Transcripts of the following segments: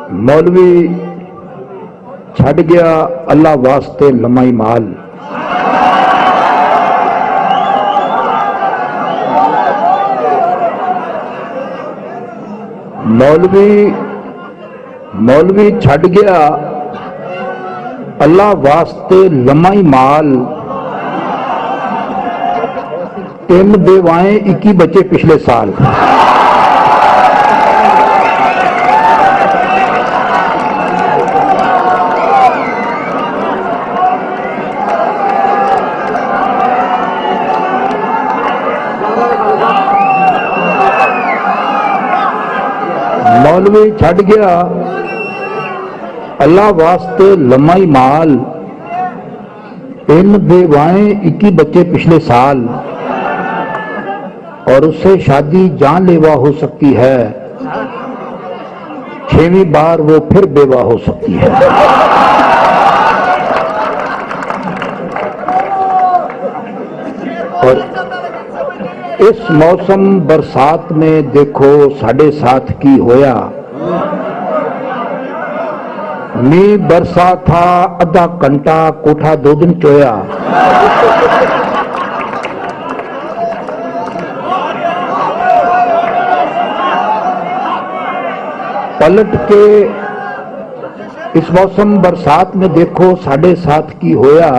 मौलवी छड़ गया अल्लाह वास्ते लमाई माल। मौलवी छड़ गया अल्लाह वास्ते लमाई माल। 3 बेवाएं 21 बच्चे पिछले साल। मौलवी छड़ गया अल्लाह वास्ते लमाई माल। 3 बेवाएं 21 बच्चे पिछले साल। और उससे शादी जानलेवा हो सकती है। 6वीं बार वो फिर बेवा हो सकती है। और इस मौसम बरसात में देखो साढ़े साथ की होया। मींह बरसा था आधा घंटा कोठा 2 दिन चोया। पलट के इस मौसम बरसात में देखो साढ़े साथ की होया।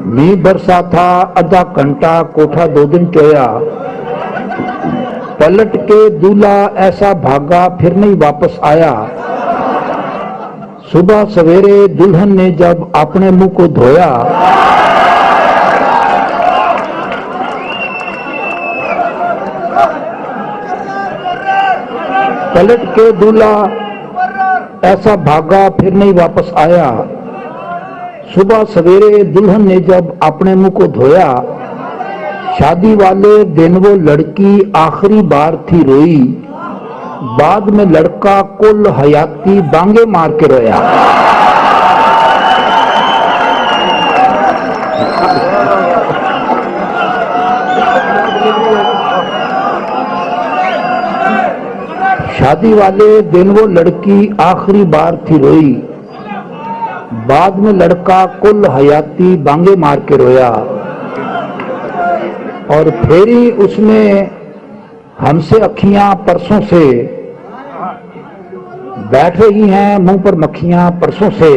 मींह बरसा था आधा घंटा कोठा 2 दिन चोया। पलट के दूल्हा ऐसा भागा फिर नहीं वापस आया। सुबह सवेरे दुल्हन ने जब अपने मुंह को धोया, पलट के दूल्हा ऐसा भागा फिर नहीं वापस आया। सुबह सवेरे दुल्हन ने जब अपने मुंह को धोया, शादी वाले दिन वो लड़की आखिरी बार थी रोई। बाद में लड़का कुल हयाती बांगे मार के रोया। शादी वाले दिन वो लड़की आखिरी बार थी रोई। बाद में लड़का कुल हयाती बांगे मार के रोया। और फेरी उसने हमसे अखियां परसों से, बैठ रही हैं मुंह पर मक्खियां परसों से।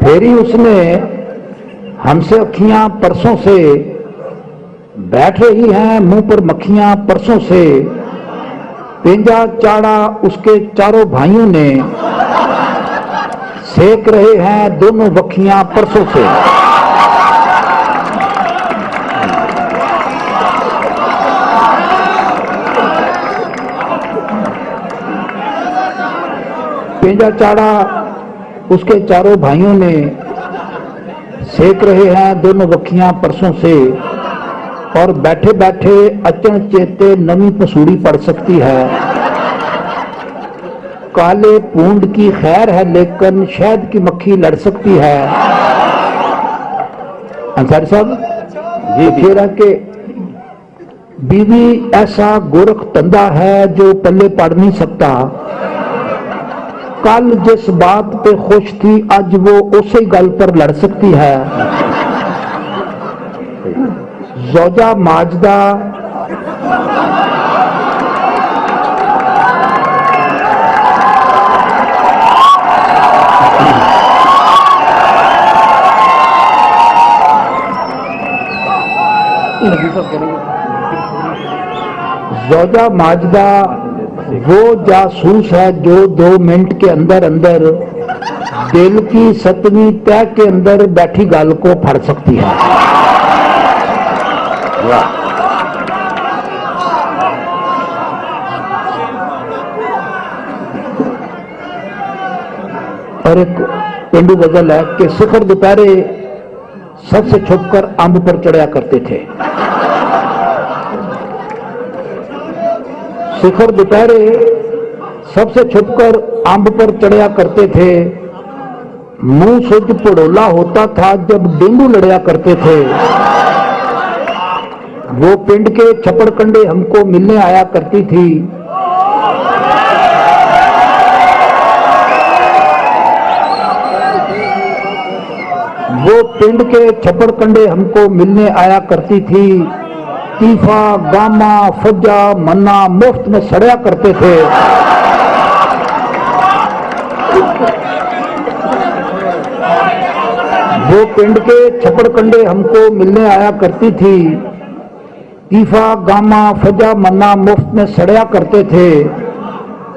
फेरी उसने हमसे अखियां परसों से, बैठ रही हैं मुंह पर मक्खियां परसों से। पेंजा चाड़ा उसके चारों भाइयों ने, सेक रहे हैं दोनों वखियां परसों से। पेंजा चाड़ा उसके चारों भाइयों ने, सेक रहे हैं दोनों वखियां परसों से। और बैठे बैठे अचन चेते नवी पसूड़ी पड़ सकती है। काले पूंड की खैर है लेकिन शहद की मक्खी लड़ सकती है। अंसारी साहब ये फेरा के बीवी ऐसा गोरख तंदा है जो पल्ले पड़ नहीं सकता। कल जिस बात पे खुश थी आज वो उसी गल पर लड़ सकती है। ज़ौजा माजदा ज़ौजा माजदा वो जासूस है जो 2 मिनट के अंदर अंदर दिल की 7वीं तह के अंदर बैठी गल को फड़ सकती है। और एक पेंडू गजल है कि शिखर दोपहरे सबसे छुपकर अंब पर चढ़ा करते थे। शिखर दोपहरे सबसे छुपकर अंब पर चढ़ा करते थे। मुंह सुध पड़ोला होता था जब डेंगू लड़या करते थे। वो पिंड के छप्पड़ कंडे हमको मिलने आया करती थी। वो पिंड के छप्पड़ कंडे हमको मिलने आया करती थी। तीफा, गामा, फज्जा, मन्ना मुफ्त में सड़या करते थे। वो पिंड के छप्पड़ कंडे हमको मिलने आया करती थी। तीफा, गामा, फज्जा, मन्ना मुफ्त में सड़या करते थे।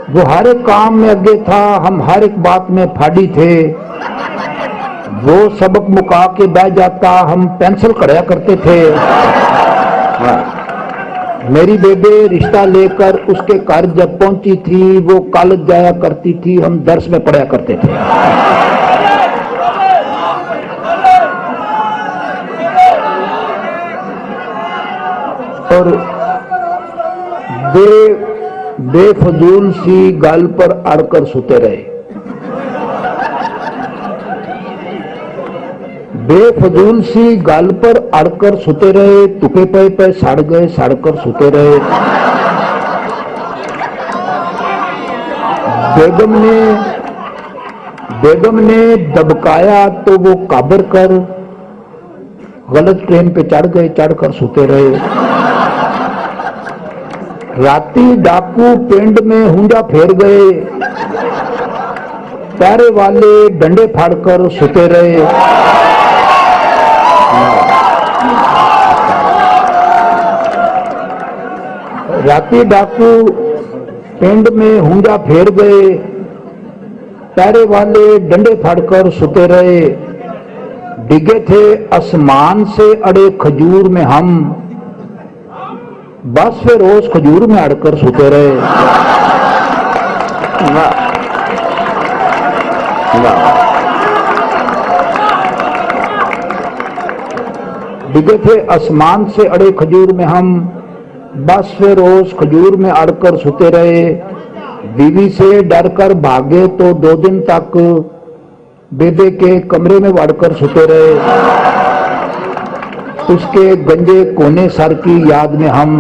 वो हर एक काम में आगे था, हम हर एक बात में फाड़ी थे। वो सबक मुका के बह जाता, हम पेंसिल कढ़ाया करते थे। मेरी बेबे रिश्ता लेकर उसके घर जब पहुंची थी, वो कॉलेज जाया करती थी, हम दर्स में पढ़ाया करते थे। और बेफजूल सी गाल पर अड़कर सोते रहे। बेफजूल सी गाल पर अड़कर सोते रहे। तुके पे सड़ गए, सड़कर सोते रहे। बेगम ने दबकाया तो वो काबर कर गलत ट्रेन पे चढ़ गए, चढ़कर सोते रहे। राती डाकू पिंड में हुंजा फेर गए। पैरे वाले डंडे फाड़कर सोते रहे। राती डाकू पिंड में हुंजा फेर गए। पैरे वाले डंडे फाड़कर सोते रहे। डिगे थे आसमान से अड़े खजूर में हम, बस फिर रोज खजूर में अड़कर सोते रहे। डिगे थे आसमान से अड़े खजूर में हम, बस फिर रोज खजूर में अड़कर सोते रहे। बीवी से डरकर भागे तो 2 दिन तक बेबे के कमरे में बढ़कर सोते रहे। उसके गंजे कोने सर की याद में हम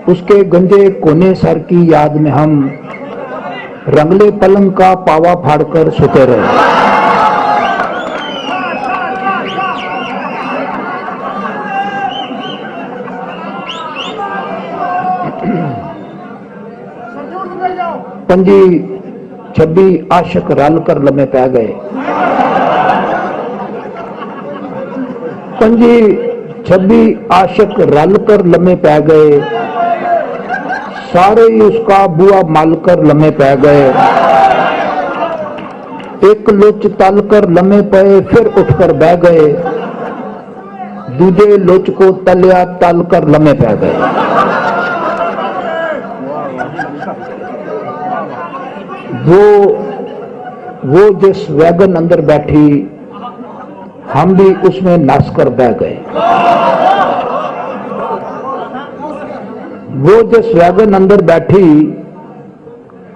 उसके गंजे कोने सर की याद में हम रंगले पलंग का पावा फाड़कर सोते रहे। पंजी 26 आशिक रल कर लम्हे पै गए। पंजी 26 आशिक रल कर लम्हे पै गए। सारे ही उसका बुआ मल कर लम्हे पै गए। एक लुच तल कर लम्हे पे, फिर उठकर बह गए। दूजे लुच को तलिया तल कर लम्हे पै गए। वो जिस वैगन अंदर बैठी, हम भी उसमें नस कर बह गए। वो जिस वैगन अंदर बैठी,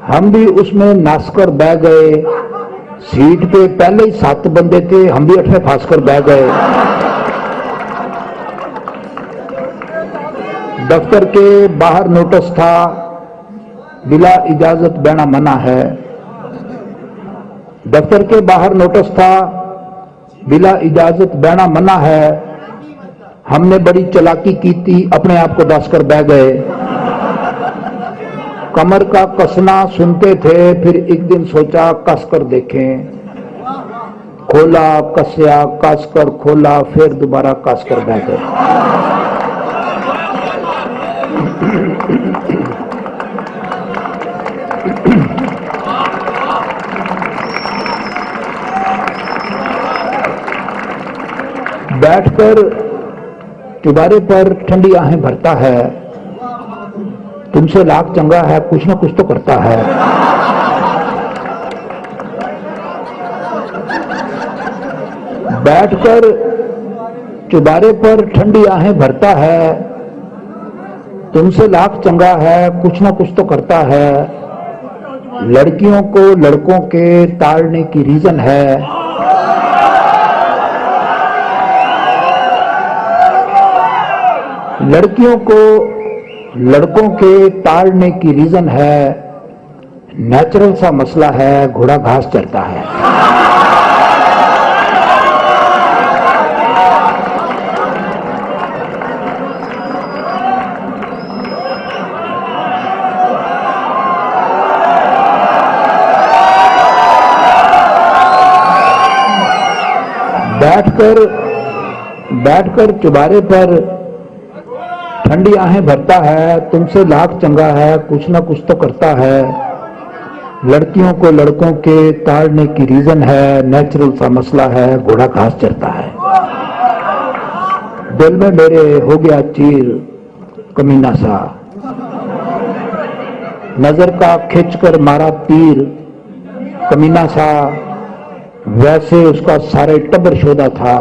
हम भी उसमें नस कर बह गए। सीट पे पहले ही 7 बंदे थे, हम भी 8वें फंस कर बह गए। दफ्तर के बाहर नोटिस था, बिला इजाजत बहना मना है। दफ्तर के बाहर नोटिस था, बिला इजाजत बहना मना है। हमने बड़ी चालाकी की थी, अपने आप को दस कर बह गए। कमर का कसना सुनते थे, फिर एक दिन सोचा कस कर देखें। खोला, कसया, कस कर खोला, फिर दोबारा कस कर बह गए। बैठकर चुबारे पर ठंडी आहें भरता है। तुमसे लाख चंगा है, कुछ ना कुछ तो करता है। बैठकर चुबारे पर ठंडी आहें भरता है। तुमसे लाख चंगा है, कुछ ना कुछ तो करता है। लड़कियों को लड़कों के ताड़ने की रीजन है लड़कियों को लड़कों के ताड़ने की रीजन है नेचुरल सा मसला है, घोड़ा घास चरता है। बैठकर चुबारे पर ठंडी आहें भरता है, तुमसे लाख चंगा है, कुछ ना कुछ तो करता है। लड़कियों को लड़कों के ताड़ने की रीजन है, नेचुरल सा मसला है, घोड़ा घास चरता है। दिल में मेरे हो गया चीर कमीना सा, नजर का खींचकर मारा तीर कमीना सा, वैसे उसका सारे टब्बर शोधा था,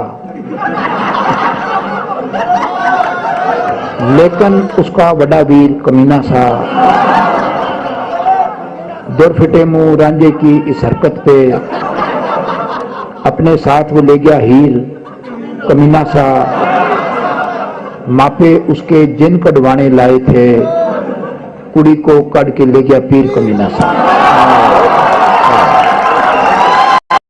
लेकिन उसका बड़ा वीर कमीना सा। दुर फिटे मुंह रांझे की इस हरकत पे अपने साथ वो ले गया हीर कमीना सा। मापे उसके जिन कड़वाने लाए थे, कुड़ी को कड़ के ले गया पीर कमीना सा।